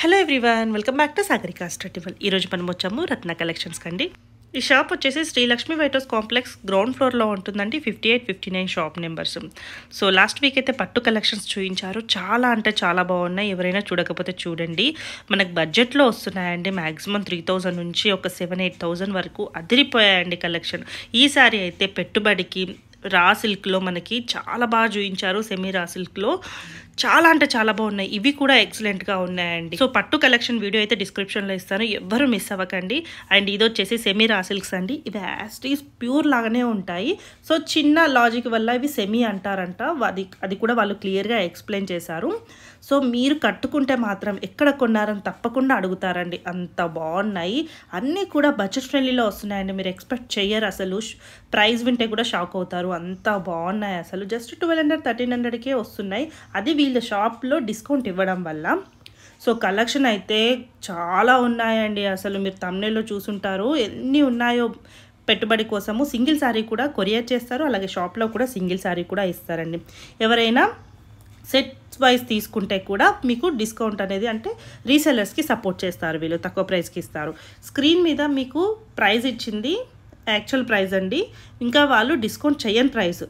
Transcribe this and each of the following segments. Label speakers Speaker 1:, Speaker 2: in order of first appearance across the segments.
Speaker 1: Hello everyone, welcome back to Sagarika's ట్రెటివల్. ఈరోజు మనం వచ్చాము రత్న కలెక్షన్స్ కండి. ఈ షాప్ వచ్చేసి Srilakshmi white house complex ground ఫ్లోర్లో ఉంటుందండి. 58-59 shop numbers. So last week అయితే పట్టు కలెక్షన్స్ చూపించారు. చాలా అంటే చాలా బాగున్నాయి. ఎవరైనా చూడకపోతే చూడండి. మనకు బడ్జెట్లో వస్తున్నాయండి. మ్యాక్సిమం 3000 నుంచి ఒక 7-8,000 వరకు అదిరిపోయాయండి కలెక్షన్. ఈసారి అయితే పెట్టుబడికి రా సిల్క్లో మనకి చాలా బాగా చూపించారు. సెమీ రా సిల్క్లో చాలా అంటే చాలా బాగున్నాయి. ఇవి కూడా ఎక్సలెంట్గా ఉన్నాయండి. సో పట్టు కలెక్షన్ వీడియో అయితే డిస్క్రిప్షన్లో ఇస్తాను, ఎవ్వరు మిస్ అవ్వకండి. అండ్ ఇది వచ్చేసి సెమీ రా సిల్క్స్ అండి. ఇవి యాస్టీస్ ప్యూర్ లాగానే ఉంటాయి. సో చిన్న లాజిక్ వల్ల ఇవి సెమీ అంటారంట. అది కూడా వాళ్ళు క్లియర్గా ఎక్స్ప్లెయిన్ చేశారు. సో మీరు కట్టుకుంటే మాత్రం ఎక్కడ కొన్నారని తప్పకుండా అడుగుతారండి. అంత బాగున్నాయి. అన్నీ కూడా బడ్జెట్ ఫ్రెండ్లీలో వస్తున్నాయండి. మీరు ఎక్స్పెక్ట్ చెయ్యరు అసలు. ప్రైస్ వింటే కూడా షాక్ అవుతారు. అంత బాగున్నాయి అసలు. జస్ట్ 1200-1300కే వస్తున్నాయి. అది వీళ్ళ షాప్లో డిస్కౌంట్ ఇవ్వడం వల్ల. సో కలెక్షన్ అయితే చాలా ఉన్నాయండి. అసలు మీరు థంబ్నెయిల్లో చూసుంటారు ఎన్ని ఉన్నాయో. పెట్టుబడి కోసము సింగిల్ శారీ కూడా కొరియర్ చేస్తారు. అలాగే షాప్లో కూడా సింగిల్ శారీ కూడా ఇస్తారండి. ఎవరైనా సెట్ వైజ్ తీసుకుంటే కూడా మీకు డిస్కౌంట్ అనేది, అంటే రీసెల్లర్స్కి సపోర్ట్ చేస్తారు వీళ్ళు, తక్కువ ప్రైస్కి ఇస్తారు. స్క్రీన్ మీద మీకు ప్రైస్ ఇచ్చింది యాక్చువల్ ప్రైస్ అండి. ఇంకా వాళ్ళు డిస్కౌంట్ చేయని ప్రైస్,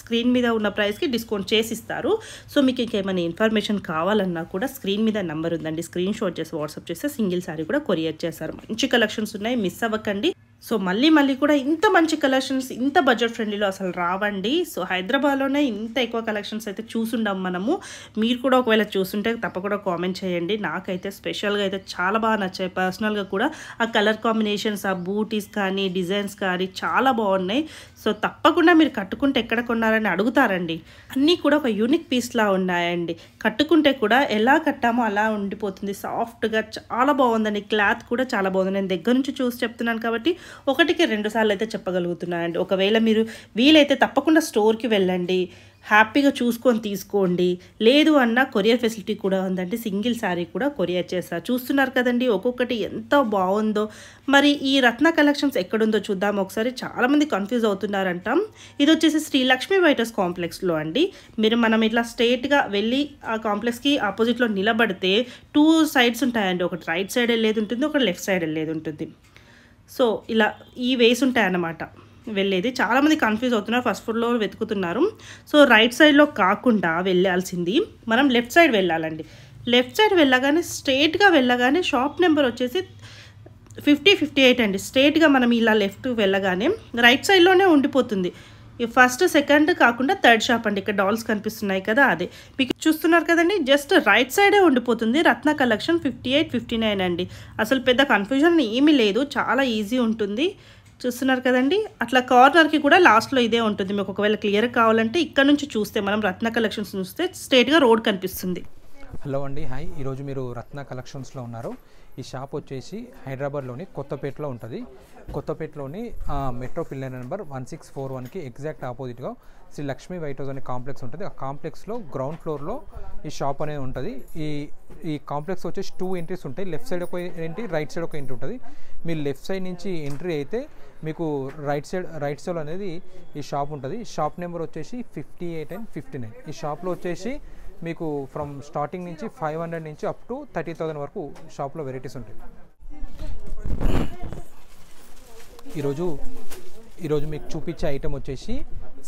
Speaker 1: స్క్రీన్ మీద ఉన్న ప్రైస్కి డిస్కౌంట్ చేసి ఇస్తారు. సో మీకు ఇంకేమైనా ఇన్ఫర్మేషన్ కావాలన్నా కూడా స్క్రీన్ మీద నెంబర్ ఉందండి, స్క్రీన్ షాట్ చేసి వాట్సాప్ చేస్తే సింగిల్ శారీ కూడా కొరియర్ చేస్తారు. మంచి కలెక్షన్స్ ఉన్నాయి, మిస్ అవ్వకండి. సో మళ్ళీ కూడా ఇంత మంచి కలెక్షన్స్ ఇంత బడ్జెట్ ఫ్రెండ్లీలో అసలు రావండి. సో హైదరాబాద్లోనే ఇంత ఎక్కువ కలెక్షన్స్ అయితే చూసుండాం మనము. మీరు కూడా ఒకవేళ చూస్తుంటే తప్పకుండా కామెంట్ చేయండి. నాకైతే స్పెషల్గా అయితే చాలా బాగా నచ్చాయి. పర్సనల్గా కూడా ఆ కలర్ కాంబినేషన్స్, ఆ బూటీస్ కానీ డిజైన్స్ కానీ చాలా బాగున్నాయి. సో తప్పకుండా మీరు కట్టుకుంటే ఎక్కడ కొన్నారని అడుగుతారండి. అన్నీ కూడా ఒక యూనిక్ పీస్లా ఉన్నాయండి. కట్టుకుంటే కూడా ఎలా కట్టామో అలా ఉండిపోతుంది. సాఫ్ట్గా చాలా బాగుందండి. క్లాత్ కూడా చాలా బాగుంది. నేను దగ్గర నుంచి చూసి చెప్తున్నాను కాబట్టి 1-2 సార్లు అయితే చెప్పగలుగుతున్నానండి. ఒకవేళ మీరు వీలైతే తప్పకుండా స్టోర్కి వెళ్ళండి, హ్యాపీగా చూసుకొని తీసుకోండి. లేదు అన్న కొరియర్ ఫెసిలిటీ కూడా ఉందండి. సింగిల్ శారీ కూడా కొరియర్ చేస్తారు. చూస్తున్నారు కదండి ఒక్కొక్కటి ఎంత బాగుందో. మరి ఈ రత్న కలెక్షన్స్ ఎక్కడుందో చూద్దాం ఒకసారి. చాలామంది కన్ఫ్యూజ్ అవుతున్నారంట. ఇది వచ్చేసి శ్రీలక్ష్మి వైట్ హౌస్ కాంప్లెక్స్లో అండి. మనం ఇట్లా స్ట్రేట్గా వెళ్ళి ఆ కాంప్లెక్స్కి ఆపోజిట్లో నిలబడితే 2 సైడ్స్ ఉంటాయండి. ఒకటి రైట్ సైడ్ వెళ్ళేది ఉంటుంది, ఒకటి లెఫ్ట్ సైడ్ వెళ్ళేది ఉంటుంది. సో ఇలా ఈ వేస్ ఉంటాయన్నమాట వెళ్ళేది. చాలామంది కన్ఫ్యూజ్ అవుతున్నారు, ఫస్ట్ ఫ్లోర్లో వెతుకుతున్నారు. సో రైట్ సైడ్లో కాకుండా వెళ్ళాల్సింది మనం లెఫ్ట్ సైడ్ వెళ్ళాలండి. లెఫ్ట్ సైడ్ వెళ్ళగానే స్ట్రేట్గా వెళ్ళగానే షాప్ నెంబర్ వచ్చేసి 50-58 అండి. స్ట్రేట్గా మనం ఇలా లెఫ్ట్ వెళ్ళగానే రైట్ సైడ్లోనే ఉండిపోతుంది. ఈ ఫస్ట్ సెకండ్ కాకుండా థర్డ్ షాప్ అండి. ఇక్కడ డాల్స్ కనిపిస్తున్నాయి కదా, అదే మీకు చూస్తున్నారు కదండి. జస్ట్ రైట్ సైడే ఉండిపోతుంది. రత్న కలెక్షన్ 58-59 అండి. అసలు పెద్ద కన్ఫ్యూజన్ ఏమీ లేదు, చాలా ఈజీ ఉంటుంది. చూస్తున్నారు కదండి. అట్లా కార్నర్కి కూడా లాస్ట్లో ఇదే ఉంటుంది. మీకు ఒకవేళ క్లియర్ కావాలంటే ఇక్కడ నుంచి చూస్తే, మనం రత్న కలెక్షన్స్ చూస్తే స్ట్రేట్గా రోడ్ కనిపిస్తుంది.
Speaker 2: హలో అండి, హాయ్. ఈరోజు మీరు రత్న కలెక్షన్స్లో ఉన్నారు. ఈ షాప్ వచ్చేసి హైదరాబాద్లోని కొత్తపేటలో ఉంటుంది. కొత్తపేటలోని మెట్రో పిల్లర్ నెంబర్ 1641కి ఎగ్జాక్ట్ ఆపోజిట్గా శ్రీ లక్ష్మీ వైట్ హౌస్ అనే కాంప్లెక్స్ ఉంటుంది. ఆ కాంప్లెక్స్లో గ్రౌండ్ ఫ్లోర్లో ఈ షాప్ అనేది ఉంటుంది. ఈ కాంప్లెక్స్ వచ్చేసి 2 ఎంట్రీస్ ఉంటాయి. లెఫ్ట్ సైడ్ ఒక ఎంట్రీ, రైట్ సైడ్ ఒక ఎంట్రీ ఉంటుంది. మీరు లెఫ్ట్ సైడ్ నుంచి ఎంట్రీ అయితే మీకు రైట్ సైడ్ అనేది ఈ షాప్ ఉంటుంది. షాప్ నెంబర్ వచ్చేసి 58 and 59. ఈ షాప్లో వచ్చేసి మీకు ఫ్రమ్ స్టార్టింగ్ నుంచి 500 నుంచి అప్ టు 30,000 వరకు షాప్లో వెరైటీస్ ఉంటాయి. ఈరోజు మీకు చూపించే ఐటమ్ వచ్చేసి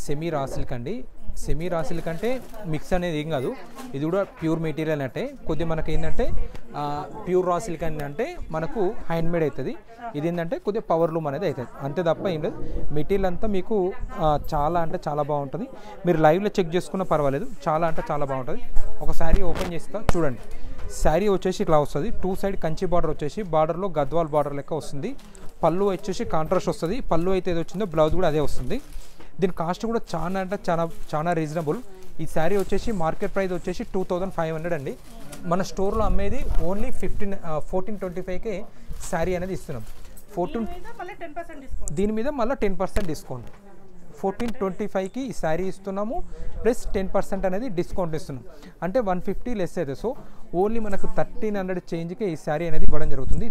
Speaker 2: సెమీ రా సిల్క్ అండి. సెమీ రా సిల్క్ అంటే మిక్స్ అనేది ఏం కాదు, ఇది కూడా ప్యూర్ మెటీరియల్ అంటే. కొద్దిగా మనకి ఏంటంటే ప్యూర్ రా సిల్క్ అంటే మనకు హ్యాండ్మేడ్ అవుతుంది. ఇది ఏంటంటే కొద్దిగా పవర్ లూమ్ అనేది అవుతుంది, అంతే తప్ప ఏం లేదు. మెటీరియల్ అంతా మీకు చాలా అంటే చాలా బాగుంటుంది. మీరు లైవ్లో చెక్ చేసుకున్నా పర్వాలేదు, చాలా అంటే చాలా బాగుంటుంది. ఒక శారీ ఓపెన్ చేస్తా చూడండి. శారీ వచ్చేసి ఇట్లా వస్తుంది. 2 సైడ్ కంచి బార్డర్ వచ్చేసి, బార్డర్లో గద్వాల్ బార్డర్ లెక్క వస్తుంది. పళ్ళు వచ్చేసి కాంట్రాస్ట్ వస్తుంది. పళ్ళు అయితే ఏది వచ్చిందో బ్లౌజ్ కూడా అదే వస్తుంది. దీని కాస్ట్ కూడా చాలా అంటే చాలా రీజనబుల్. ఈ శారీ వచ్చేసి మార్కెట్ ప్రైస్ వచ్చేసి 2500 అండి. మన స్టోర్లో అమ్మేది ఓన్లీ 1425కే శారీ అనేది ఇస్తున్నాం. దీని మీద మళ్ళీ 10% డిస్కౌంట్. 1425కి ఈ శారీ ఇస్తున్నాము, ప్లస్ 10% అనేది డిస్కౌంట్ ఇస్తున్నాం. అంటే 150 లెస్ అయితే. సో ఓన్లీ మనకు 1300 చేంజ్కే ఈ శారీ అనేది ఇవ్వడం జరుగుతుంది.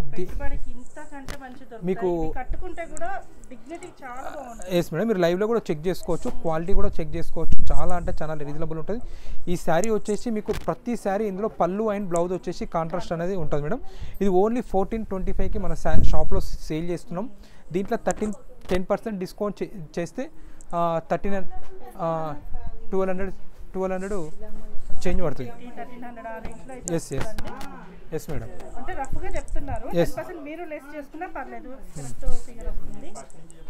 Speaker 2: మీకు ఎస్ మేడం, మీరు లైవ్లో కూడా చెక్ చేసుకోవచ్చు, క్వాలిటీ కూడా చెక్ చేసుకోవచ్చు, చాలా అంటే చాలా రీజనబుల్ ఉంటుంది. ఈ శారీ వచ్చేసి మీకు ప్రతి శారీ ఇందులో పళ్ళు అండ్ బ్లౌజ్ వచ్చేసి కాంట్రాస్ట్ అనేది ఉంటుంది మేడం. ఇది ఓన్లీ 1425కి మన షాప్లో సేల్ చేస్తున్నాం. దీంట్లో 10% డిస్కౌంట్ చేస్తే 1200 చేంజ్ పడుతుంది. Yes yes yes madam.
Speaker 1: అంటే రఫ్గా చెప్తున్నారు, 10% మీరు లెస్ చేసుకున్నా పర్లేదు, కరెక్ట్ ఫిగర్ వస్తుంది.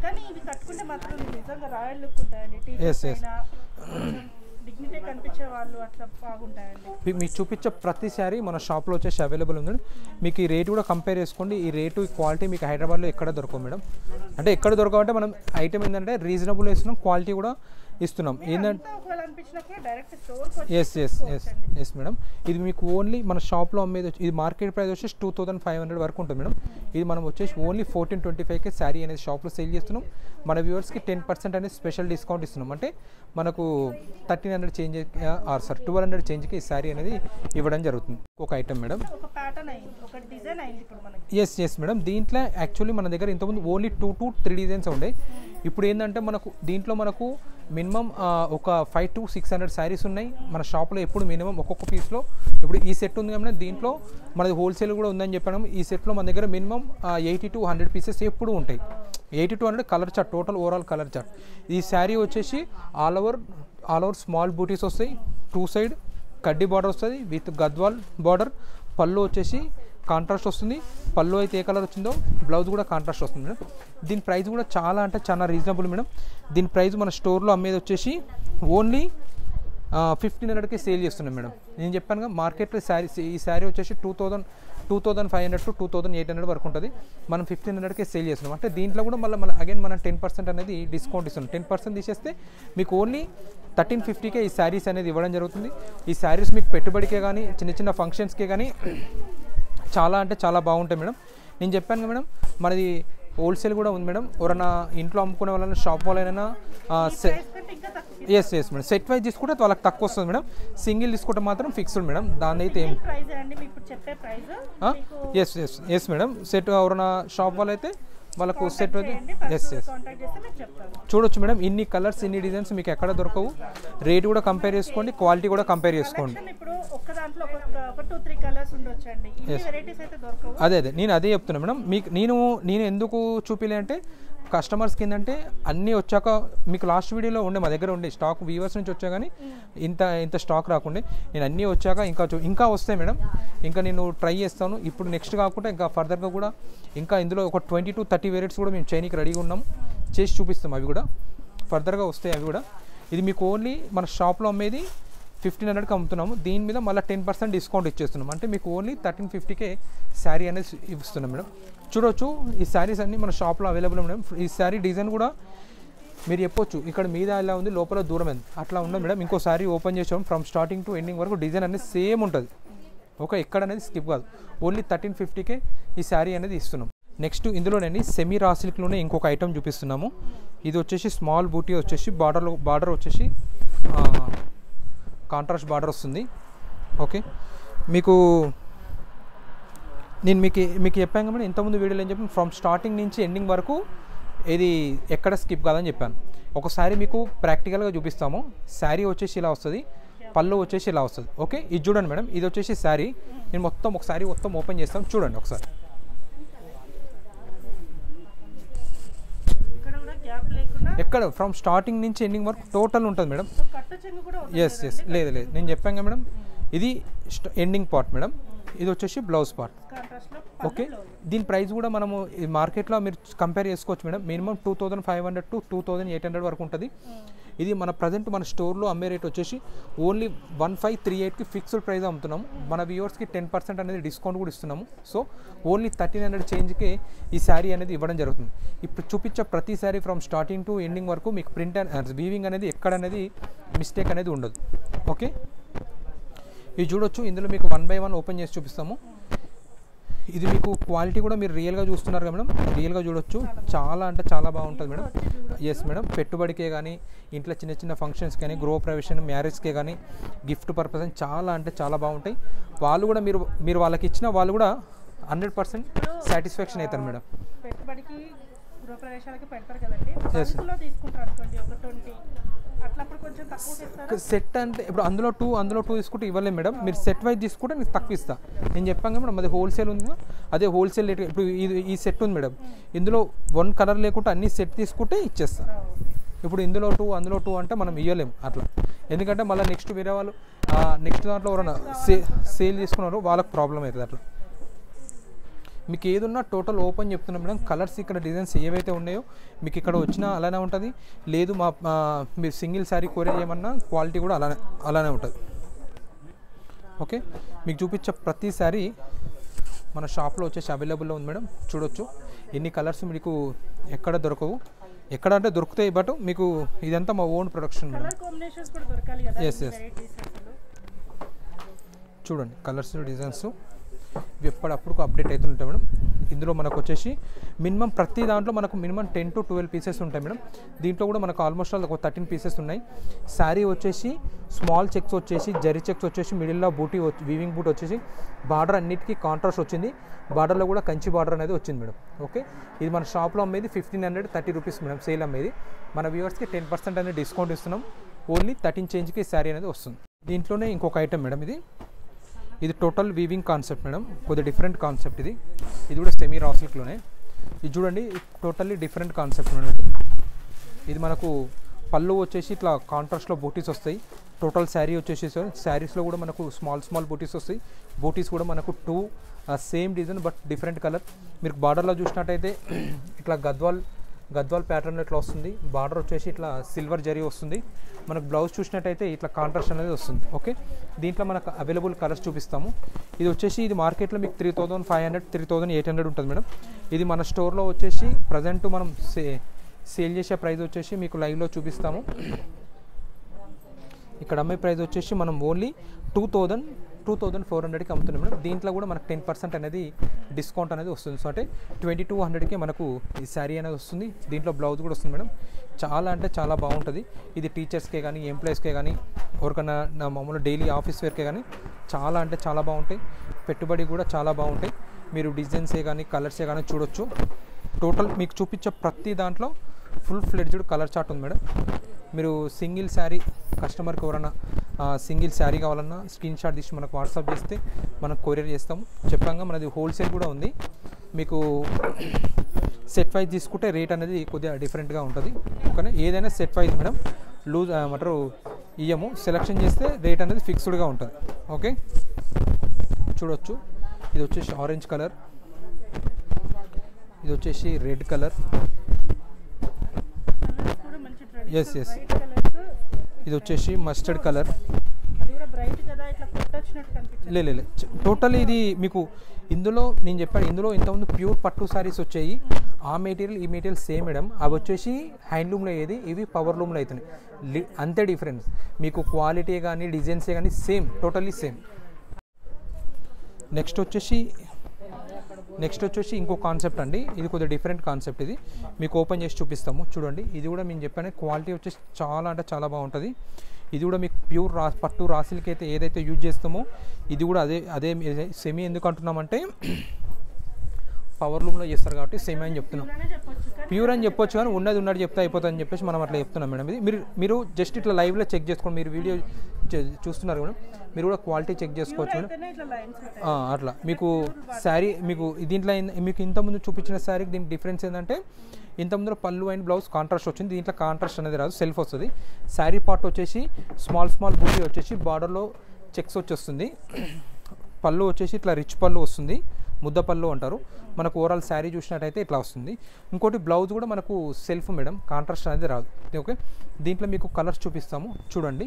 Speaker 1: కానీ ఇవి కట్టుకుంటే మాత్రం నిజంగా రాయల్ లుక్ ఉంటాయండి. డిగ్నిటీ కనిపించే వాళ్ళు అట్లా బాగుంటాయండి.
Speaker 2: మీకు చూపించే ప్రతి శారీ మన షాప్లో వచ్చేసి అవైలబుల్ ఉంది. మీకు ఈ రేట్ కూడా కంపేర్ చేసుకోండి. ఈ రేటు ఈ క్వాలిటీ మీకు హైదరాబాద్లో ఎక్కడ దొరకవు మేడం. అంటే ఎక్కడ దొరకవంటే మనం ఐటమ్ ఏంటంటే రీజనబుల్ ఇస్తున్నాం, క్వాలిటీ కూడా ఇస్తున్నాం. ఏంటంటే yes yes yes yes madam. ఇది మీకు ఓన్లీ మన షాప్లో అమ్మేది ఇది మార్కెట్ ప్రైస్ వచ్చేసి 2500 వరకు ఉంటుంది మేడం. ఇది మనం వచ్చేసి ఓన్లీ 1425కే శారీ అనేది షాప్లో సేల్ చేస్తున్నాం. మన వ్యూవర్స్కి 10% అనేది స్పెషల్ డిస్కౌంట్ ఇస్తున్నాం. అంటే మనకు 1300 చేంజ్ 1200 చేంజ్కి ఈ శారీ అనేది ఇవ్వడం జరుగుతుంది. ఒక item madam. Yes yes madam. దీంట్లో యాక్చువల్లీ మన దగ్గర ఇంతకుముందు ఓన్లీ 2 to 3 డిజైన్స్ ఉండే. ఇప్పుడు ఏంటంటే మనకు దీంట్లో మనకు మినిమం ఒక 500 to 600 శారీస్ ఉన్నాయి మన షాప్లో. ఎప్పుడు మినిమం ఒక్కొక్క పీస్లో ఇప్పుడు ఈ సెట్ ఉంది కాబట్టి దీంట్లో మనది హోల్సేల్ కూడా ఉందని చెప్పాము. ఈ సెట్లో మన దగ్గర మినిమం 80 to 100 పీసెస్ ఎప్పుడు ఉంటాయి. 80 to 100 colour chart, total overall colour chart. ఈ శారీ వచ్చేసి ఆల్ ఓవర్ స్మాల్ బూటీస్ వస్తాయి. 2 సైడ్ కడ్డీ బార్డర్ వస్తుంది విత్ గద్వాల్ బార్డర్. పళ్ళు వచ్చేసి కాంట్రాస్ట్ వస్తుంది. పళ్ళు అయితే ఏ కలర్ వచ్చిందో బ్లౌజ్ కూడా కాంట్రాస్ట్ వస్తుంది మేడం. దీని ప్రైస్ కూడా చాలా అంటే చాలా రీజనబుల్ మేడం. దీని ప్రైస్ మన స్టోర్లో అమ్మేది వచ్చేసి ఓన్లీ 1500కి సేల్ చేస్తున్నాం మేడం. నేను చెప్పానుగా మార్కెట్లో ఈ శారీ వచ్చేసి 2500 to 2800 వరకు ఉంటుంది. మనం 1500కే సేల్ చేస్తున్నాం. అంటే దీంట్లో కూడా మళ్ళీ మనం 10% అనేది డిస్కౌంట్ ఇస్తున్నాం. 10% తీసేస్తే మీకు ఓన్లీ 1350కే ఈ శారీస్ అనేది ఇవ్వడం జరుగుతుంది. ఈ శారీస్ మీకు పెట్టుబడికే కానీ చిన్న చిన్న ఫంక్షన్స్కే కానీ చాలా అంటే చాలా బాగుంటాయి మేడం. నేను చెప్పాను కదా మేడం, మనది హోల్సేల్ కూడా ఉంది మేడం. ఎవరైనా ఇంట్లో అమ్ముకునే వాళ్ళైనా షాప్ వాళ్ళైనా yes yes madam set wise తీసుకుంటే వాళ్ళకి తక్కువ వస్తుంది మేడం. సింగిల్ తీసుకుంటే మాత్రం ఫిక్స్డ్ మేడం. దాని అయితే ఏం yes yes yes madam. Set ఎవరైనా షాప్ వాళ్ళైతే వాళ్ళకు సెట్ ఎస్ ఎస్ చూడొచ్చు మేడం. ఇన్ని కలర్స్ ఇన్ని డిజైన్స్ మీకు ఎక్కడ దొరకవు. రేట్ కూడా కంపేర్ చేసుకోండి, క్వాలిటీ కూడా కంపేర్ చేసుకోండి. అదే నేను అదే చెప్తున్నా మేడం. మీకు నేను ఎందుకు చూపిలే అంటే కస్టమర్స్కి ఏంటంటే అన్నీ వచ్చాక మీకు లాస్ట్ వీడియోలో ఉండే మా దగ్గర ఉండే స్టాక్ వీవర్స్ నుంచి వచ్చా కానీ ఇంత స్టాక్ రాకుండే. నేను అన్నీ వచ్చాక ఇంకా వస్తాయి మేడం. ఇంకా నేను ట్రై చేస్తాను. ఇప్పుడు నెక్స్ట్ కాకుండా ఇంకా ఫర్దర్గా కూడా ఇంకా ఇందులో ఒక 20 to 30 వెరైటీస్ కూడా మేము చైనీకి రెడీగా ఉన్నాం, చేసి చూపిస్తాం. అవి కూడా ఫర్దర్గా వస్తాయి. అవి కూడా ఇది మీకు ఓన్లీ మన షాప్లో అమ్మేది 1500కి అమ్ముతున్నాము. దీని మీద మళ్ళీ 10% డిస్కౌంట్ ఇచ్చేస్తున్నాం. అంటే మీకు ఓన్లీ 1350కే శారీ అనేది ఇస్తున్నాం మేడం. చూడవచ్చు ఈ శారీస్ అన్నీ మన షాప్లో అవైలబుల్ మేడం. ఈ శారీ డిజైన్ కూడా మీరు చెప్పొచ్చు ఇక్కడ మీద ఎలా ఉంది లోపల దూరం ఎంత అట్లా ఉండదు మేడం. ఇంకో శారీ ఓపెన్ చేసాం ఫ్రమ్ స్టార్టింగ్ టు ఎండింగ్ వరకు డిజైన్ అనేది సేమ్ ఉంటుంది. ఓకే, ఎక్కడ అనేది స్కిప్ కాదు. ఓన్లీ 1350కే ఈ శారీ అనేది ఇస్తున్నాం. నెక్స్ట్ ఇందులోనే సెమీ రా సిల్క్లోనే ఇంకొక ఐటమ్ చూపిస్తున్నాము. ఇది వచ్చేసి స్మాల్ బూటీ వచ్చేసి బార్డర్ వచ్చేసి కాంట్రాస్ట్ బార్డర్ వస్తుంది. ఓకే, నేను మీకు చెప్పాను కాబట్టి ఇంతకుముందు వీడియోలో ఏం చెప్పాను, ఫ్రమ్ స్టార్టింగ్ నుంచి ఎండింగ్ వరకు ఇది ఎక్కడ స్కిప్ కాదని చెప్పాను. ఒకసారి మీకు ప్రాక్టికల్గా చూపిస్తాము. శారీ వచ్చేసి ఇలా వస్తుంది, పళ్ళు వచ్చేసి ఇలా వస్తుంది. ఓకే, ఇది చూడండి మేడం. ఇది వచ్చేసి శారీ. నేను ఒకసారి మొత్తం ఓపెన్ చేస్తాను, చూడండి ఒకసారి. ఎక్కడ ఫ్రమ్ స్టార్టింగ్ నుంచి ఎండింగ్ వరకు టోటల్ ఉంటుంది మేడం. ఎస్ ఎస్ లేదు నేను చెప్పాను కదా మేడం. ఇది ఎండింగ్ పార్ట్ మేడం. ఇది వచ్చేసి బ్లౌజ్ పార్ట్. ఓకే, దీని ప్రైస్ కూడా మనము మార్కెట్లో మీరు కంపేర్ చేసుకోవచ్చు మేడం. మినిమం 2500 to 2800 వరకు ఉంటుంది. ఇది మన ప్రజెంట్ మన స్టోర్లో అమ్మే రేట్ వచ్చేసి ఓన్లీ 1538కి ఫిక్స్డ్ ప్రైస్ అమ్ముతున్నాము. మన వ్యూవర్స్కి 10% అనేది డిస్కౌంట్ కూడా ఇస్తున్నాము. సో ఓన్లీ 1300 చేంజ్కి ఈ శారీ అనేది ఇవ్వడం జరుగుతుంది. ఇప్పుడు చూపించే ప్రతి sari from starting to ending వరకు మీకు ప్రింట్ అండ్ వీవింగ్ అనేది ఎక్కడ అనేది మిస్టేక్ అనేది ఉండదు. ఓకే, ఇది చూడొచ్చు. ఇందులో మీకు 1 by 1 ఓపెన్ చేసి చూపిస్తాము. ఇది మీకు క్వాలిటీ కూడా మీరు రియల్గా చూస్తున్నారు కదా మేడం, రియల్గా చూడొచ్చు. చాలా అంటే చాలా బాగుంటుంది మేడం. ఎస్ మేడం, పెట్టుబడికే కానీ ఇంట్లో చిన్న చిన్న ఫంక్షన్స్ కానీ గృహ ప్రవేశం మ్యారేజ్కే కానీ గిఫ్ట్ పర్పస్ అని చాలా అంటే చాలా బాగుంటాయి. వాళ్ళు కూడా మీరు వాళ్ళకి ఇచ్చిన వాళ్ళు కూడా 100% సాటిస్ఫాక్షన్ అవుతారు మేడం.
Speaker 1: పెట్టుబడికి గృహప్రవేశాలకి పెడతారు కదండి, తీసుకుంటారు అనుకోండి ఒక 20 అట్లప్పుడు కొంచెం తక్కువ ఇస్తారు.
Speaker 2: సెట్ అంటే ఇప్పుడు అందులో టూ తీసుకుంటే ఇవ్వలేము మేడం. మీరు సెట్ వైజ్ తీసుకుంటే మీకు తక్కువ ఇస్తా. నేను చెప్పాను మేడం, అది హోల్సేల్ ఉంది, అదే హోల్సేల్ రేట్. ఇప్పుడు ఈ సెట్ ఉంది మేడం, ఇందులో 1 కలర్ లేకుండా అన్ని సెట్ తీసుకుంటే ఇచ్చేస్తా. ఇప్పుడు ఇందులో 2 అందులో 2 అంటే మనం ఇవ్వలేము అట్లా. ఎందుకంటే మళ్ళీ నెక్స్ట్ వేరే వాళ్ళు నెక్స్ట్ దాంట్లో ఎవరైనా సేల్ తీసుకున్నారు వాళ్ళకి ప్రాబ్లం అవుతుంది అట్లా. మీకు ఏదున్నా టోటల్ ఓపెన్ చెప్తున్నాం మేడం. కలర్స్ ఇక్కడ డిజైన్స్ ఏవైతే ఉన్నాయో మీకు ఇక్కడ వచ్చినా అలానే ఉంటుంది. లేదు మీరు సింగిల్ శారీ కొరియర్ చేయమన్నా క్వాలిటీ కూడా అలానే ఉంటుంది. ఓకే, మీకు చూపించే ప్రతి శారీ మన షాప్లో వచ్చేసి అవైలబుల్లో ఉంది మేడం. చూడొచ్చు ఎన్ని కలర్స్ మీకు ఎక్కడ దొరకవు. ఎక్కడ అంటే దొరుకుతాయి, బట్ మీకు ఇదంతా మా ఓన్ ప్రొడక్షన్ మేడం. ఎస్ చూడండి కలర్స్ డిజైన్స్ ఇవి ఎప్పటికప్పుడు అప్డేట్ అవుతుంటాయి మేడం. ఇందులో మనకు వచ్చేసి మినిమం ప్రతి దాంట్లో మనకు మినిమం 10 to 12 పీసెస్ ఉంటాయి మేడం. దీంట్లో కూడా మనకు ఆల్మోస్ట్ ఒక 13 పీసెస్ ఉన్నాయి. శారీ వచ్చేసి స్మాల్ చెక్స్ వచ్చేసి జరీ చెక్స్ వచ్చేసి మిడిల్లో బూటీ వీవింగ్ బూట్ వచ్చేసి బార్డర్ అన్నిటికీ కాంట్రాస్ట్ వచ్చింది. బార్డర్లో కూడా కంచి బార్డర్ అనేది వచ్చింది మేడం. ఓకే, ఇది మన షాప్లో అమ్మేది 1530 రూపీస్ మేడం సేల్ అమ్మేది. మన వ్యూవర్స్కి 10% అనేది డిస్కౌంట్ ఇస్తున్నాం. ఓన్లీ 13 చేంజ్కి శారీ అనేది వస్తుంది. దీంట్లోనే ఇంకొక ఐటమ్ మేడం, ఇది టోటల్ వీవింగ్ కాన్సెప్ట్ మేడం. కొద్దిగా డిఫరెంట్ కాన్సెప్ట్ ఇది కూడా సెమీ రా సిల్క్లోనే. ఇది చూడండి టోటల్లీ డిఫరెంట్ కాన్సెప్ట్ మేడం. ఇది మనకు పళ్ళు వచ్చేసి ఇట్లా కాంట్రాస్ట్లో బూటీస్ వస్తాయి. టోటల్ శారీ వచ్చేసి శారీస్లో కూడా మనకు స్మాల్ బూటీస్ వస్తాయి. బూటీస్ కూడా మనకు 2 same design but different colour. మీరు బార్డర్లో చూసినట్టయితే ఇట్లా గద్వాల్ ప్యాటర్న్ ఇట్లా వస్తుంది. బార్డర్ వచ్చేసి ఇట్లా సిల్వర్ జరీ వస్తుంది. మనకు బ్లౌజ్ చూసినట్టయితే ఇట్లా కాంట్రాస్ట్ అనేది వస్తుంది. ఓకే, దీంట్లో మనకు అవైలబుల్ కలర్స్ చూపిస్తాము. ఇది మార్కెట్లో మీకు 3500 3800 ఉంటుంది మేడం. ఇది మన స్టోర్లో వచ్చేసి ప్రజెంట్ మనం సేల్ చేసే ప్రైస్ వచ్చేసి మీకు లైవ్లో చూపిస్తాము. ఇక్కడ అమ్మే ప్రైస్ వచ్చేసి మనం ఓన్లీ 2400కి అమ్ముతున్నాం మేడం. దీంట్లో కూడా మనకు 10% అనేది డిస్కౌంట్ అనేది వస్తుంది. సో అంటే 2200కి మనకు ఈ శారీ అనేది వస్తుంది. దీంట్లో బ్లౌజ్ కూడా వస్తుంది మేడం. చాలా అంటే చాలా బాగుంటుంది. ఇది టీచర్స్కే కానీ ఎంప్లాయీస్కే కానీ ఎవరికైనా మామూలు డైలీ ఆఫీస్ వేర్కే కానీ చాలా అంటే చాలా బాగుంటాయి. పెట్టుబడి కూడా చాలా బాగుంటాయి. మీరు డిజైన్సే కానీ కలర్సే కానీ చూడొచ్చు. టోటల్ మీకు చూపించే ప్రతి దాంట్లో ఫుల్ ఫ్లెడ్జ్డ్ కలర్ చార్ట్ ఉంది మేడం. మీరు సింగిల్ శారీ కస్టమర్కి ఎవరైనా సింగిల్ శారీ కావాలన్నా స్క్రీన్ షాట్ తీసి మనకు వాట్సాప్ చేస్తే మనం కొరియర్ చేస్తాము. చెప్పంగా మనది హోల్సేల్ కూడా ఉంది. మీకు సెట్ వైజ్ తీసుకుంటే రేట్ అనేది కొద్దిగా డిఫరెంట్గా ఉంటుంది. ఓకేనా, ఏదైనా సెట్ వైజ్ మేడం. లూజ్ ఏమంటారు ఇయ్యము, సెలెక్షన్ చేస్తే రేట్ అనేది ఫిక్స్డ్గా ఉంటుంది. ఓకే, చూడొచ్చు ఇది వచ్చేసి ఆరెంజ్ కలర్, ఇది వచ్చేసి రెడ్ కలర్. ఎస్ ఇది వచ్చేసి మస్టర్డ్ కలర్. లేదు టోటల్ ఇది మీకు ఇందులో నేను చెప్పాను, ఇందులో ఇంతకుముందు ప్యూర్ పట్టు సారీస్ వచ్చాయి. ఆ మెటీరియల్ ఈ మెటీరియల్ సేమ్ మేడం. అవి వచ్చేసి హ్యాండ్లూమ్లో అయ్యేది, ఇవి పవర్ లూమ్లో అవుతున్నాయి. అంతే డిఫరెన్స్. మీకు క్వాలిటీ కానీ డిజైన్సే కానీ సేమ్, టోటల్లీ సేమ్. నెక్స్ట్ వచ్చేసి ఇంకో కాన్సెప్ట్ అండి. ఇది కొద్దిగా డిఫరెంట్ కాన్సెప్ట్. ఇది మీకు ఓపెన్ చేసి చూపిస్తాము. చూడండి, ఇది కూడా మేము చెప్పాను క్వాలిటీ వచ్చేసి చాలా అంటే చాలా బాగుంటుంది. ఇది కూడా మీకు ప్యూర్ పట్టు రాసిల్కి అయితే ఏదైతే యూజ్ చేస్తామో ఇది కూడా అదే సెమీ. ఎందుకు అంటున్నామంటే పవర్ లూమ్లో చేస్తారు కాబట్టి సెమీ అని చెప్తున్నాం. ప్యూర్ అని చెప్పొచ్చు కానీ ఉన్నట్టు చెప్తే అయిపోతుందని చెప్పేసి మనం అట్లా చెప్తున్నాం మేడం. ఇది మీరు జస్ట్ ఇట్లా లైవ్లో చెక్ చేసుకోండి. మీరు వీడియో చూస్తున్నారు మేడం, మీరు కూడా క్వాలిటీ చెక్ చేసుకోవచ్చు మేడం. అట్లా మీకు శారీ మీకు దీంట్లో మీకు ఇంతకుముందు చూపించిన శారీకి దీనికి డిఫరెన్స్ ఏంటంటే ఇంతకుముందు పళ్ళు అండ్ బ్లౌజ్ కాంట్రాస్ట్ వచ్చింది. దీంట్లో కాంట్రాస్ట్ అనేది రాదు, సెల్ఫ్ వస్తుంది. శారీ పార్ట్ వచ్చేసి స్మాల్ బూటీ వచ్చేసి బార్డర్లో చెక్స్ వచ్చేస్తుంది. పళ్ళు వచ్చేసి ఇట్లా రిచ్ పళ్ళు వస్తుంది, ముద్ద పళ్ళు అంటారు. మనకు ఓవరాల్ శారీ చూసినట్టయితే ఇట్లా వస్తుంది. ఇంకోటి బ్లౌజ్ కూడా మనకు సెల్ఫ్ మేడం, కాంట్రాస్ట్ అనేది రాదు. ఓకే, దీంట్లో మీకు కలర్స్ చూపిస్తాము. చూడండి,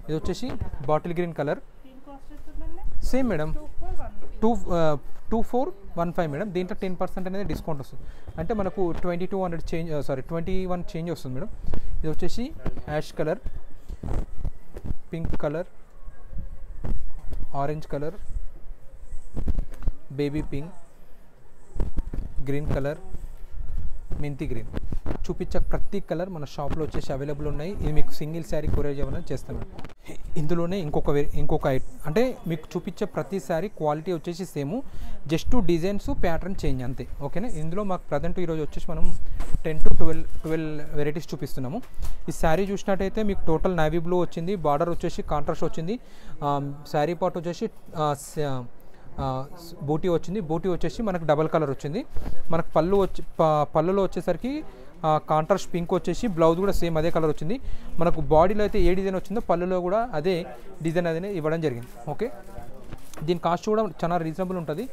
Speaker 2: ఇది వచ్చేసి bottle green colour same madam. 2415 madam. దీంట్లో 10% అనేది డిస్కౌంట్ వస్తుంది. అంటే మనకు 21 చేంజ్ వస్తుంది మేడం. ఇది వచ్చేసి ash colour, pink colour, orange colour, baby pink, green colour, మెంతి గ్రీన్. చూపించే ప్రతి కలర్ మన షాప్లో వచ్చేసి అవైలబుల్ ఉన్నాయి. ఇది మీకు సింగిల్ శారీ కొరియర్ చేయమని చేస్తాను. ఇందులోనే ఇంకొక అంటే మీకు చూపించే ప్రతి శారీ క్వాలిటీ వచ్చేసి same, just designs pattern change అంతే. ఓకేనా. ఇందులో మాకు ప్రజెంట్ ఈరోజు వచ్చేసి మనం 10 to 12 వెరైటీస్ చూపిస్తున్నాము. ఈ శారీ చూసినట్టయితే మీకు టోటల్ నావీ బ్లూ వచ్చింది, బార్డర్ వచ్చేసి కాంట్రాస్ట్ వచ్చింది, శారీ పార్ట్ వచ్చేసి బూటీ వచ్చింది. బూటీ వచ్చేసి మనకు డబల్ కలర్ వచ్చింది. మనకు పళ్ళులో వచ్చేసరికి కాంట్రాస్ట్ పింక్ వచ్చేసి, బ్లౌజ్ కూడా సేమ్ అదే కలర్ వచ్చింది. మనకు బాడీలో అయితే ఏ డిజైన్ వచ్చిందో పళ్ళులో కూడా అదే డిజైన్ అదే ఇవ్వడం జరిగింది. ఓకే. దీని కాస్ట్ కూడా చాలా రీజనబుల్ ఉంటుంది.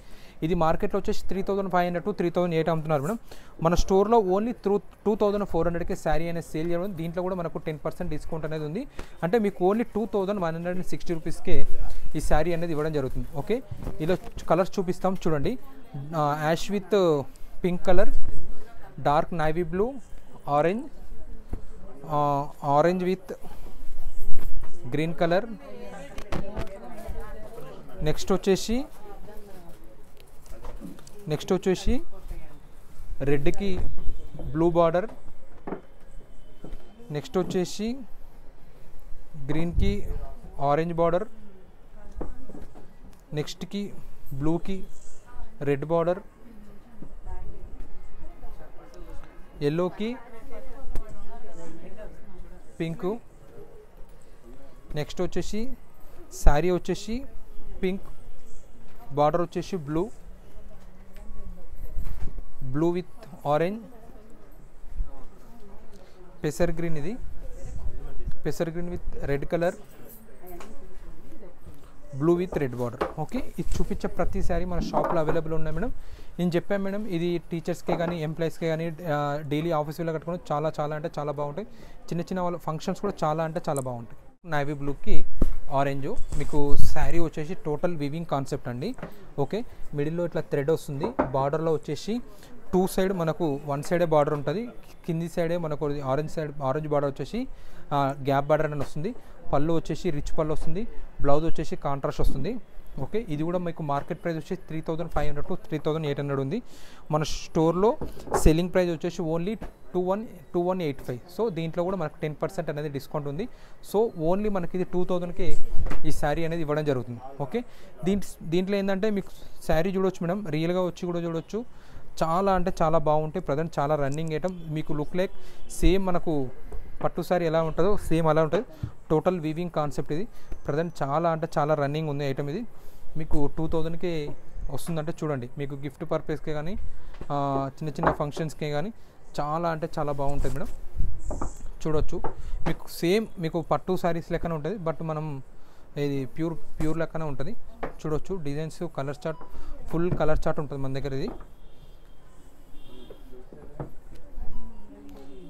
Speaker 2: ఇది మార్కెట్లో వచ్చేసి 3500 to 3800 అమ్ముతున్నారు మేడం. మన స్టోర్లో ఓన్లీ 2400కే శారీ అనేది సేల్ చేయడం. దీంట్లో కూడా మనకు 10% డిస్కౌంట్ అనేది ఉంది. అంటే మీకు ఓన్లీ 2160 రూపీస్కే ఈ శారీ అనేది ఇవ్వడం జరుగుతుంది. ఓకే. ఇలా కలర్స్ చూపిస్తాం చూడండి. Ash with pink colour, dark navy blue, orange with green colour. Next వచ్చేసి రెడ్కి బ్లూ బార్డర్. నెక్స్ట్ వచ్చేసి గ్రీన్కి ఆరెంజ్ బార్డర్. నెక్స్ట్కి బ్లూకి రెడ్ బార్డర్, ఎల్లోకి పింక్. నెక్స్ట్ వచ్చేసి శారీ వచ్చేసి పింక్, బార్డర్ వచ్చేసి బ్లూ విత్ ఆరెంజ్, పెసర్ గ్రీన్. ఇది పెసర్ green with red colour, blue with red border. Okay. ఇది చూపించే ప్రతి శారీ మన షాప్లో అవైలబుల్ ఉన్నాయి మేడం. నేను చెప్పాను మేడం, ఇది టీచర్స్కే కానీ ఎంప్లాయీస్కే కానీ డైలీ ఆఫీస్ వేళ కట్టుకోవడం చాలా అంటే చాలా బాగుంటాయి. చిన్న వాళ్ళ ఫంక్షన్స్ కూడా చాలా అంటే చాలా బాగుంటాయి. నావీ బ్లూకి ఆరెంజ్. మీకు శారీ వచ్చేసి టోటల్ వివింగ్ కాన్సెప్ట్ అండి. ఓకే. మిడిల్లో ఇట్లా థ్రెడ్ వస్తుంది. బార్డర్లో వచ్చేసి 2 సైడ్ మనకు 1 సైడే బార్డర్ ఉంటుంది. కింది సైడే మనకు ఆరెంజ్ బార్డర్ వచ్చేసి గ్యాప్ బార్డర్ అని వస్తుంది. పళ్ళు వచ్చేసి రిచ్ పళ్ళు వస్తుంది. బ్లౌజ్ వచ్చేసి కాంట్రాస్ట్ వస్తుంది. ఓకే. ఇది కూడా మీకు మార్కెట్ ప్రైస్ వచ్చేసి 3500 to 3800 ఉంది. మన స్టోర్లో సెల్లింగ్ ప్రైస్ వచ్చేసి ఓన్లీ 2185. సో దీంట్లో కూడా మనకు 10% అనేది డిస్కౌంట్ ఉంది. సో ఓన్లీ మనకి ఇది 2000కే ఈ శారీ అనేది ఇవ్వడం జరుగుతుంది. ఓకే. దీంట్లో ఏంటంటే మీకు శారీ చూడవచ్చు మేడం, రియల్గా వచ్చి కూడా చూడవచ్చు. చాలా అంటే చాలా బాగుంటాయి. ప్రజెంట్ చాలా రన్నింగ్ ఐటమ్. మీకు లుక్ లైక్ సేమ్ మనకు పట్టు శారీ ఎలా ఉంటుందో సేమ్ అలా ఉంటుంది. టోటల్ వీవింగ్ కాన్సెప్ట్ ఇది. ప్రజెంట్ చాలా అంటే చాలా రన్నింగ్ ఉంది ఐటమ్. ఇది మీకు 2000కే వస్తుందంటే చూడండి. మీకు గిఫ్ట్ పర్పస్కే కానీ చిన్న ఫంక్షన్స్కే కానీ చాలా అంటే చాలా బాగుంటుంది మేడం. చూడొచ్చు. మీకు సేమ్ మీకు పట్టు శారీస్ లెక్కనే ఉంటుంది. బట్ మనం ఇది ప్యూర్ లెక్కనే ఉంటుంది. చూడొచ్చు. Designs, colour chart, full colour chart ఉంటుంది మన దగ్గర. ఇది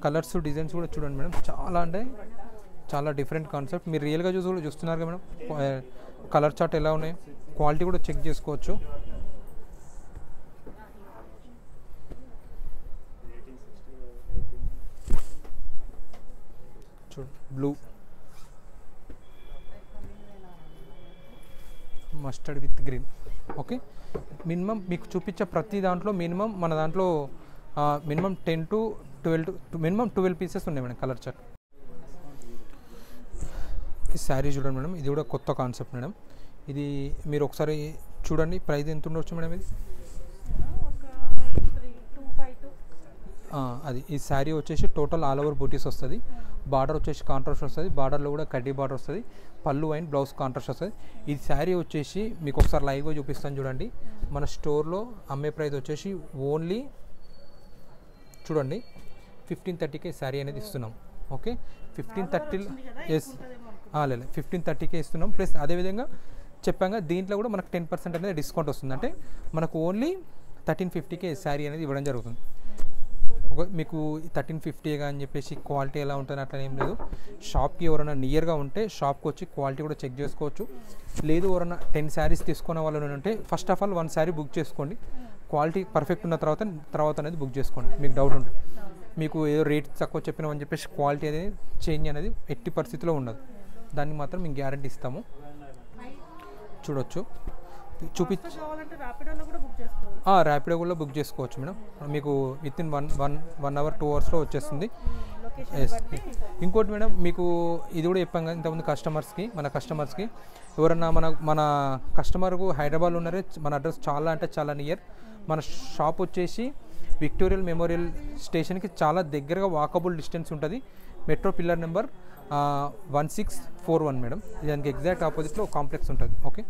Speaker 2: కలర్స్, డిజైన్స్ కూడా చూడండి మేడం. చాలా అంటే చాలా డిఫరెంట్ కాన్సెప్ట్. మీరు రియల్గా చూస్తున్నారు కదా మేడం. కలర్ చార్ట్ ఎలా ఉన్నాయి, క్వాలిటీ కూడా చెక్ చేసుకోవచ్చు. చూడు. Blue, mustard with green. Okay. Minimum మీకు చూపించే ప్రతి దాంట్లో మినిమం మన దాంట్లో మినిమం 10 to 12 పీసెస్ ఉన్నాయి మేడం కలర్ చార్ట్. ఈ శారీ చూడండి మేడం. ఇది కూడా కొత్త కాన్సెప్ట్ మేడం. ఇది మీరు ఒకసారి చూడండి. ప్రైస్ ఎంత ఉండొచ్చు మేడం ఇది? అది ఈ శారీ వచ్చేసి టోటల్ ఆల్ ఓవర్ బూటీస్ వస్తుంది. బార్డర్ వచ్చేసి కాంట్రాస్ట్ వస్తుంది. బార్డర్లో కూడా కడ్డీ బార్డర్ వస్తుంది. పళ్ళు అండ్ బ్లౌజ్ కాంట్రాస్ట్ వస్తుంది. ఈ శారీ వచ్చేసి మీకు ఒకసారి లైవ్గా చూపిస్తాను చూడండి. మన స్టోర్లో అమ్మే ప్రైస్ వచ్చేసి ఓన్లీ చూడండి 1530కే శారీ అనేది ఇస్తున్నాం. ఓకే. 1530 ఎస్ లేదు 1530కే ఇస్తున్నాం. ప్లస్ అదేవిధంగా చెప్పాగా దీంట్లో కూడా మనకు 10% అనేది డిస్కౌంట్ వస్తుంది. అంటే మనకు ఓన్లీ 1350కే శారీ అనేది ఇవ్వడం జరుగుతుంది. మీకు 1350గా అని చెప్పేసి క్వాలిటీ ఎలా ఉంటుంది అట్లా ఏం లేదు. షాప్కి ఎవరైనా నియర్గా ఉంటే షాప్కి వచ్చి క్వాలిటీ కూడా చెక్ చేసుకోవచ్చు. లేదు ఎవరైనా 10 శారీస్ తీసుకునే వాళ్ళు ఉంటే first of all 1 sari book చేసుకోండి. క్వాలిటీ పర్ఫెక్ట్ ఉన్న తర్వాత అనేది బుక్ చేసుకోండి. మీకు డౌట్ ఉంటుంది. మీకు ఏదో రేట్ తక్కువ చెప్పినామని చెప్పేసి క్వాలిటీ అనేది చేంజ్ అనేది ఎట్టి పరిస్థితిలో ఉండదు. దాన్ని మాత్రం మేము గ్యారంటీ ఇస్తాము. చూడొచ్చు. ర్యాపిడో కూడా బుక్ చేసుకోవచ్చు మేడం. మీకు విత్ ఇన్ 1 అవర్ 2 అవర్స్లో వచ్చేస్తుంది. ఇంకోటి మేడం, మీకు ఇది కూడా చెప్పాం కదా ఇంతకుముందు మన కస్టమర్స్కి ఎవరన్నా మన కస్టమర్కు హైదరాబాద్లో ఉన్నారే, మన అడ్రస్ చాలా అంటే చాలా నియర్. మన షాప్ వచ్చేసి విక్టోరియల్ మెమోరియల్ స్టేషన్కి చాలా దగ్గరగా వాకబుల్ డిస్టెన్స్ ఉంటుంది. Metro pillar number 1641 madam. దానికి ఎగ్జాక్ట్ ఆపోజిట్లో కాంప్లెక్స్ ఉంటుంది. ఓకే,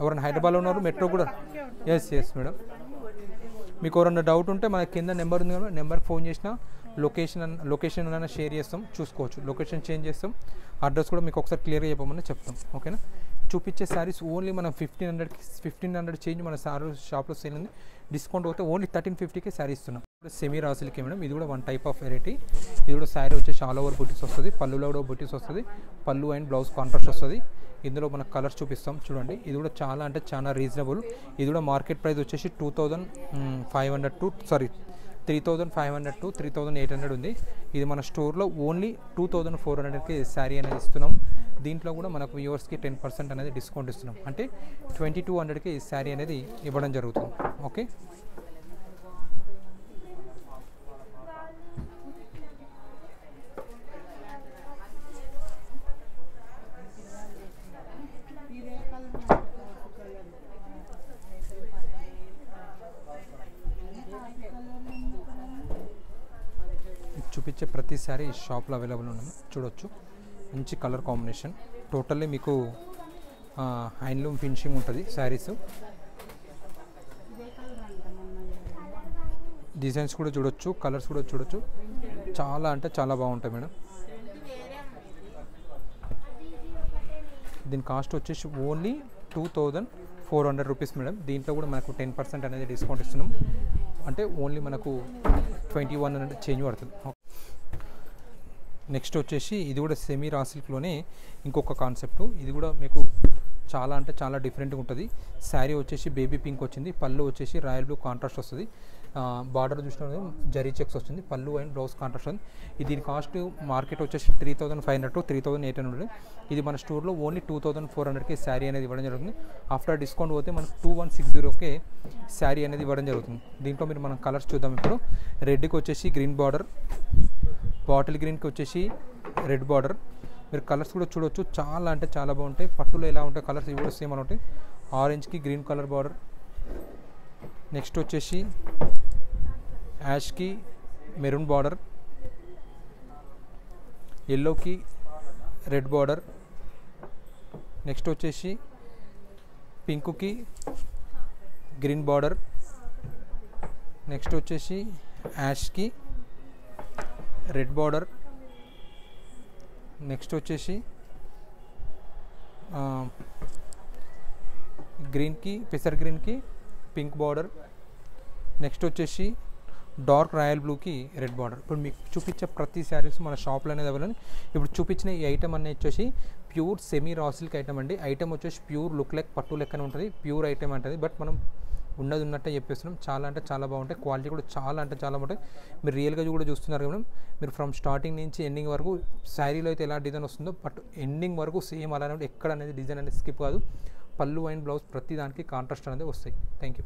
Speaker 2: ఎవరైనా హైదరాబాద్లో ఉన్నారు మెట్రో కూడా. Yes madam. మీకు ఎవరైనా డౌట్ ఉంటే మన కింద నెంబర్ ఉంది కదా, నెంబర్కి ఫోన్ చేసినా లొకేషన్ అయినా షేర్ చేస్తాం, చూసుకోవచ్చు. లొకేషన్ చేంజ్ చేస్తాం, అడ్రస్ కూడా మీకు ఒకసారి క్లియర్గా చెప్పమని చెప్తాం. ఓకేనా. చూపించే శారీస్ ఓన్లీ మనం 1500 చేంజ్ మన షాప్లో సేల్ ఉంది. డిస్కౌంట్ పోతే ఓన్లీ 1350కే శారీ ఇస్తున్నాం. సెమీ రాసిల్కే మేడం. ఇది కూడా వన్ టైప్ ఆఫ్ వెరైటీ. ఇది కూడా శారీ వచ్చేసి ఆల్ ఓవర్ బుటీస్ వస్తుంది, పళ్ళులో కూడా బుటీస్ వస్తుంది, పళ్ళు అండ్ బ్లౌజ్ కాంట్రాస్ట్ వస్తుంది. ఇందులో మనకు కలర్స్ చూపిస్తాం చూడండి. ఇది కూడా చాలా అంటే చాలా రీజనబుల్. ఇది కూడా మార్కెట్ ప్రైస్ వచ్చేసి 2500 to 3800 ఉంది. ఇది మన స్టోర్లో ఓన్లీ 2400కి శారీ అనేది ఇస్తున్నాం. దీంట్లో కూడా మనకు వ్యూవర్స్కి 10% అనేది డిస్కౌంట్ ఇస్తున్నాం. అంటే 2200కి శారీ అనేది ఇవ్వడం జరుగుతుంది. ఓకే. చూపించే ప్రతిసారి షాప్లో అవైలబుల్ ఉన్నాము, చూడొచ్చు. మంచి కలర్ కాంబినేషన్. టోటల్లీ మీకు హ్యాండ్లూమ్ ఫినిషింగ్ ఉంటుంది శారీస్. డిజైన్స్ కూడా చూడొచ్చు, కలర్స్ కూడా చూడొచ్చు. చాలా అంటే చాలా బాగుంటాయి మేడం. దీని కాస్ట్ వచ్చేసి ఓన్లీ 2400 రూపీస్ మేడం. దీంట్లో కూడా మనకు 10% అనేది డిస్కౌంట్ ఇస్తున్నాం. అంటే ఓన్లీ మనకు 2100 చేంజ్ పడుతుంది. నెక్స్ట్ వచ్చేసి ఇది కూడా సెమీ రా సిల్క్లోనే ఇంకొక కాన్సెప్ట్. ఇది కూడా మీకు చాలా అంటే చాలా డిఫరెంట్గా ఉంటుంది. శారీ వచ్చేసి బేబీ పింక్ వచ్చింది, పళ్ళు వచ్చేసి రాయల్ బ్లూ కాంట్రాస్ట్ వస్తుంది. బార్డర్ చూసిన జరీ చెక్స్ వస్తుంది, పళ్ళు అండ్ బ్లౌజ్ కాంట్రాస్ట్ ఉంది. దీని కాస్ట్ మార్కెట్ వచ్చేసి 3500 to 3800. ఇది మన స్టోర్లో ఓన్లీ 2400కి శారీ అనేది ఇవ్వడం జరుగుతుంది. ఆఫ్టర్ డిస్కౌంట్ పోతే మనకు 2160కే శారీ అనేది ఇవ్వడం జరుగుతుంది. దీంట్లో మీరు మనం కలర్స్ చూద్దాం. ఇప్పుడు రెడ్కి వచ్చేసి గ్రీన్ బార్డర్, బాటిల్ గ్రీన్కి వచ్చేసి రెడ్ బార్డర్. మీరు కలర్స్ కూడా చూడొచ్చు, చాలా అంటే చాలా బాగుంటాయి. పట్టులో ఎలా ఉంటాయి కలర్స్ ఇవి కూడా సేమ్ అని ఉంటాయి. ఆరెంజ్కి గ్రీన్ కలర్ బార్డర్. నెక్స్ట్ వచ్చేసి యాష్కి మెరూన్ బార్డర్, ఎల్లోకి రెడ్ బార్డర్. నెక్స్ట్ వచ్చేసి పింక్కి గ్రీన్ బార్డర్. నెక్స్ట్ వచ్చేసి యాష్కి రెడ్ బార్డర్. నెక్స్ట్ వచ్చేసి గ్రీన్కి పెసర్ గ్రీన్కి పింక్ బార్డర్. నెక్స్ట్ వచ్చేసి డార్క్ రాయల్ బ్లూకి రెడ్ బార్డర్. ఇప్పుడు మీకు చూపించే ప్రతి శారీస్ మన షాప్లో అనేది అవైలబుల్. ఇప్పుడు చూపించిన ఈ ఐటమ్ అనేది వచ్చేసి pure semi raw silk item అండి. ఐటమ్ వచ్చేసి ప్యూర్ లుక్ లైక్ పట్టు లెక్కనే ఉంటుంది, ప్యూర్ ఐటమ్ అంటుంది. బట్ మనం ఉన్నట్టే చెప్పేస్తున్నాం. చాలా అంటే చాలా బాగుంటాయి, క్వాలిటీ కూడా చాలా అంటే చాలా బాగుంటాయి. మీరు రియల్గా కూడా చూస్తున్నారు కదా, మీరు ఫ్రమ్ స్టార్టింగ్ నుంచి ఎండింగ్ వరకు శారీలో అయితే ఎలా డిజైన్ వస్తుందో బట్ ఎండింగ్ వరకు సేమ్ అలానే ఎక్కడ అనేది డిజైన్ అనేది స్కిప్ కాదు. పళ్ళు అండ్ బ్లౌజ్ ప్రతి దానికి కాంట్రాస్ట్ అనేది వస్తాయి. Thank you.